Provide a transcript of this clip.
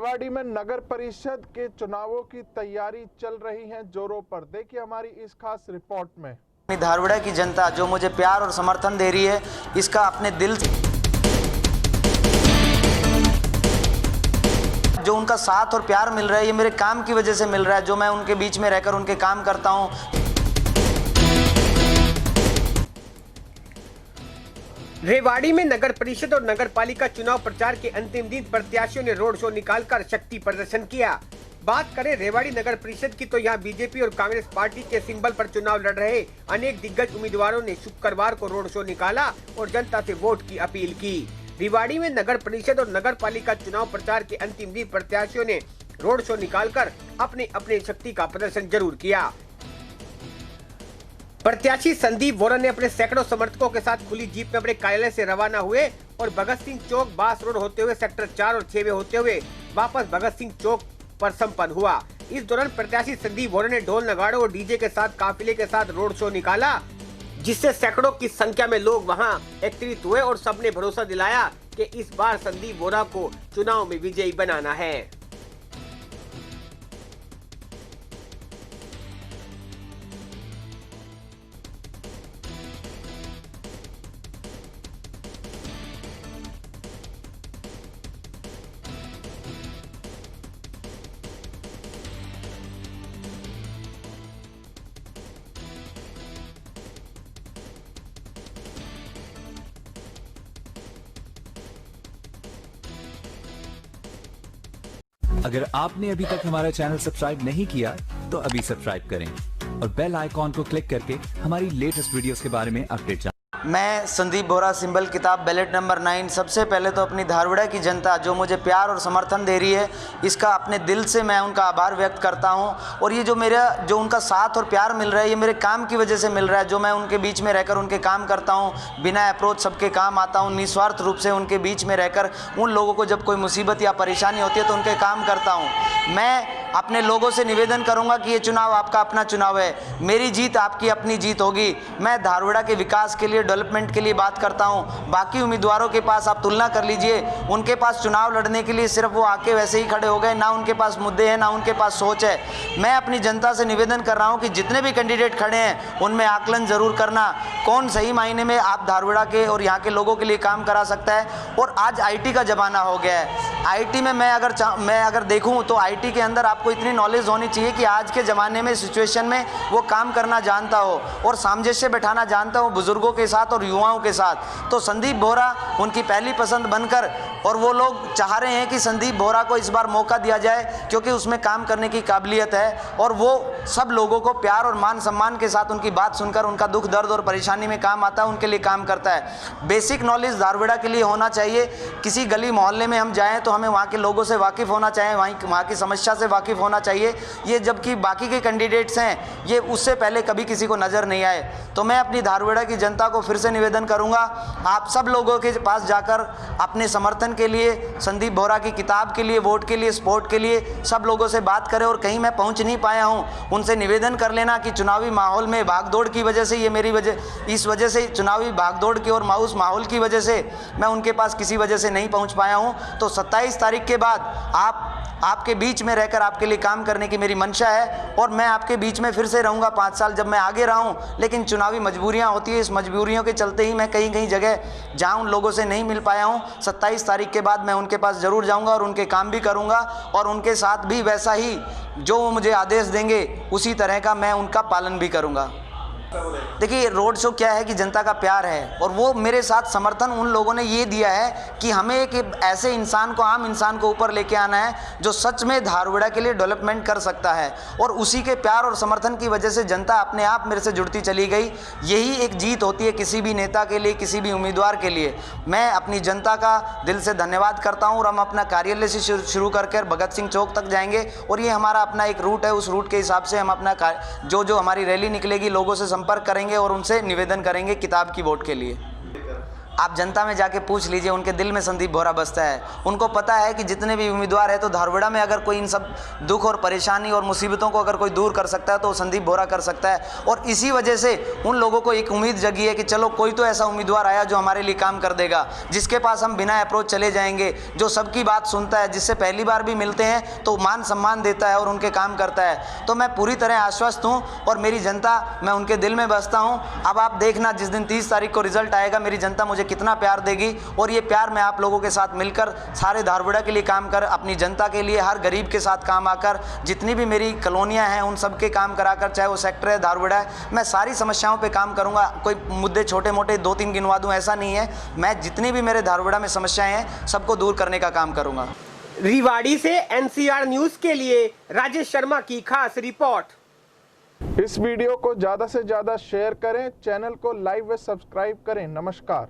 रेवाड़ी में नगर परिषद के चुनावों की तैयारी चल रही है जोरों पर। देखिए हमारी इस खास रिपोर्ट में। धारवाड़ा की जनता जो मुझे प्यार और समर्थन दे रही है, इसका अपने दिल से जो उनका साथ और प्यार मिल रहा है, ये मेरे काम की वजह से मिल रहा है, जो मैं उनके बीच में रहकर उनके काम करता हूँ। रेवाड़ी में नगर परिषद और नगर पालिका चुनाव प्रचार के अंतिम दिन प्रत्याशियों ने रोड शो निकालकर शक्ति प्रदर्शन किया। बात करें रेवाड़ी नगर परिषद की तो यहाँ बीजेपी और कांग्रेस पार्टी के सिंबल पर चुनाव लड़ रहे अनेक दिग्गज उम्मीदवारों ने शुक्रवार को रोड शो निकाला और जनता से वोट की अपील की। रेवाड़ी में नगर परिषद और नगर पालिका चुनाव प्रचार के अंतिम दिन प्रत्याशियों ने रोड शो निकालकर अपने अपने शक्ति का प्रदर्शन जरूर किया। प्रत्याशी संदीप बोरा ने अपने सैकड़ों समर्थकों के साथ खुली जीप में अपने कार्यालय से रवाना हुए और भगत सिंह चौक बास रोड होते हुए सेक्टर 4 और 6 में होते हुए वापस भगत सिंह चौक पर संपन्न हुआ। इस दौरान प्रत्याशी संदीप बोरा ने ढोल नगाड़ों और डीजे के साथ काफिले के साथ रोड शो निकाला, जिससे सैकड़ों की संख्या में लोग वहां एकत्रित हुए और सबने भरोसा दिलाया कि इस बार संदीप बोरा को चुनाव में विजयी बनाना है। अगर आपने अभी तक हमारा चैनल सब्सक्राइब नहीं किया तो अभी सब्सक्राइब करें और बेल आइकॉन को क्लिक करके हमारी लेटेस्ट वीडियोस के बारे में अपडेट जानें। मैं संदीप बोरा, सिंबल किताब, बैलेट नंबर 9। सबसे पहले तो अपनी धारवाड़ा की जनता जो मुझे प्यार और समर्थन दे रही है, इसका अपने दिल से मैं उनका आभार व्यक्त करता हूं। और ये जो उनका साथ और प्यार मिल रहा है, ये मेरे काम की वजह से मिल रहा है, जो मैं उनके बीच में रहकर उनके काम करता हूं। बिना अप्रोच सबके काम आता हूं, निस्वार्थ रूप से उनके बीच में रहकर उन लोगों को जब कोई मुसीबत या परेशानी होती है तो उनके काम करता हूँ। मैं अपने लोगों से निवेदन करूंगा कि ये चुनाव आपका अपना चुनाव है, मेरी जीत आपकी अपनी जीत होगी। मैं धारवाड़ा के विकास के लिए, डेवलपमेंट के लिए बात करता हूं। बाकी उम्मीदवारों के पास आप तुलना कर लीजिए, उनके पास चुनाव लड़ने के लिए सिर्फ वो आके वैसे ही खड़े हो गए, ना उनके पास मुद्दे हैं, ना उनके पास सोच है। मैं अपनी जनता से निवेदन कर रहा हूं कि जितने भी कैंडिडेट खड़े हैं उनमें आकलन जरूर करना, कौन सही मायने में आप धारवाड़ा के और यहाँ के लोगों के लिए काम करा सकता है। और आज IT का जमाना हो गया है। IT में मैं अगर देखूं तो IT के अंदर आपको इतनी नॉलेज होनी चाहिए कि आज के ज़माने में सिचुएशन में वो काम करना जानता हो और सामंजस्य बैठाना जानता हो बुजुर्गों के साथ और युवाओं के साथ। तो संदीप बोरा उनकी पहली पसंद बनकर, और वो लोग चाह रहे हैं कि संदीप बोरा को इस बार मौका दिया जाए क्योंकि उसमें काम करने की काबिलियत है और वो सब लोगों को प्यार और मान सम्मान के साथ उनकी बात सुनकर उनका दुख दर्द और परेशानी में काम आता है, उनके लिए काम करता है। बेसिक नॉलेज धारवाड़ा के लिए होना चाहिए। किसी गली मोहल्ले में हम जाएँ तो हमें वहाँ के लोगों से वाकिफ़ होना चाहिए, वहाँ की समस्या से वाकिफ़ होना चाहिए। ये जबकि बाकी के कैंडिडेट्स हैं, ये उससे पहले कभी किसी को नज़र नहीं आए। तो मैं अपनी धारवाड़ा की जनता को फिर से निवेदन करूंगा, आप सब लोगों के पास जाकर अपने समर्थन के लिए, संदीप बोरा की किताब के लिए, वोट के लिए, सपोर्ट के लिए सब लोगों से बात करें। और कहीं मैं पहुंच नहीं पाया हूं, उनसे निवेदन कर लेना कि चुनावी माहौल में भागदौड़ की वजह से, ये मेरी वजह, इस वजह से चुनावी भागदौड़ की और मायूस माहौल की वजह से मैं उनके पास किसी वजह से नहीं पहुँच पाया हूँ। तो 27 तारीख के बाद आपके बीच में रहकर आपके लिए काम करने की मेरी मंशा है और मैं आपके बीच में फिर से रहूंगा 5 साल जब मैं आगे रहा हूं। लेकिन चुनावी मजबूरियां होती है, इस मजबूरियों के चलते ही मैं कहीं जगह जहां उन लोगों से नहीं मिल पाया हूं, 27 तारीख के बाद मैं उनके पास ज़रूर जाऊंगा और उनके काम भी करूंगा और उनके साथ भी वैसा ही जो वो मुझे आदेश देंगे उसी तरह का मैं उनका पालन भी करूँगा। देखिए, रोड शो क्या है कि जनता का प्यार है और वो मेरे साथ समर्थन उन लोगों ने ये दिया है कि हमें एक ऐसे इंसान को, आम इंसान को ऊपर लेके आना है जो सच में धारवाड़ा के लिए डेवलपमेंट कर सकता है। और उसी के प्यार और समर्थन की वजह से जनता अपने आप मेरे से जुड़ती चली गई। यही एक जीत होती है किसी भी नेता के लिए, किसी भी उम्मीदवार के लिए। मैं अपनी जनता का दिल से धन्यवाद करता हूँ और हम अपना कार्यालय से शुरू करके भगत सिंह चौक तक जाएंगे और ये हमारा अपना एक रूट है। उस रूट के हिसाब से हम अपना जो हमारी रैली निकलेगी, लोगों से संपर्क करेंगे और उनसे निवेदन करेंगे किताब की वोट के लिए। आप जनता में जाके पूछ लीजिए, उनके दिल में संदीप बोहरा बसता है। उनको पता है कि जितने भी उम्मीदवार है तो धारवाड़ा में अगर कोई इन सब दुख और परेशानी और मुसीबतों को अगर कोई दूर कर सकता है तो संदीप बोहरा कर सकता है। और इसी वजह से उन लोगों को एक उम्मीद जगी है कि चलो कोई तो ऐसा उम्मीदवार आया जो हमारे लिए काम कर देगा, जिसके पास हम बिना अप्रोच चले जाएंगे, जो सबकी बात सुनता है, जिससे पहली बार भी मिलते हैं तो मान सम्मान देता है और उनके काम करता है। तो मैं पूरी तरह आश्वस्त हूँ और मेरी जनता, मैं उनके दिल में बसता हूँ। अब आप देखना जिस दिन 30 तारीख को रिजल्ट आएगा मेरी जनता मुझे कितना प्यार देगी, और ये प्यार मैं आप लोगों के साथ मिलकर सारे धारवाड़ा के लिए काम कर, अपनी जनता के लिए, हर गरीब के साथ काम आकर, जितनी भी मेरी कॉलोनियां हैं उन सब के काम कराकर, चाहे वो सेक्टर है, धारवाड़ा है, मैं सारी समस्याओं पे काम करूंगा। कोई मुद्दे छोटे मोटे 2-3 गिनवा दूं ऐसा नहीं है, मैं जितनी भी मेरे धारवाड़ा में समस्याएं हैं सबको दूर करने का काम करूंगा। रेवाड़ी से NCR न्यूज के लिए राजेश शर्मा की खास रिपोर्ट। इस वीडियो को ज़्यादा से ज़्यादा शेयर करें, चैनल को लाइक व सब्सक्राइब करें। नमस्कार।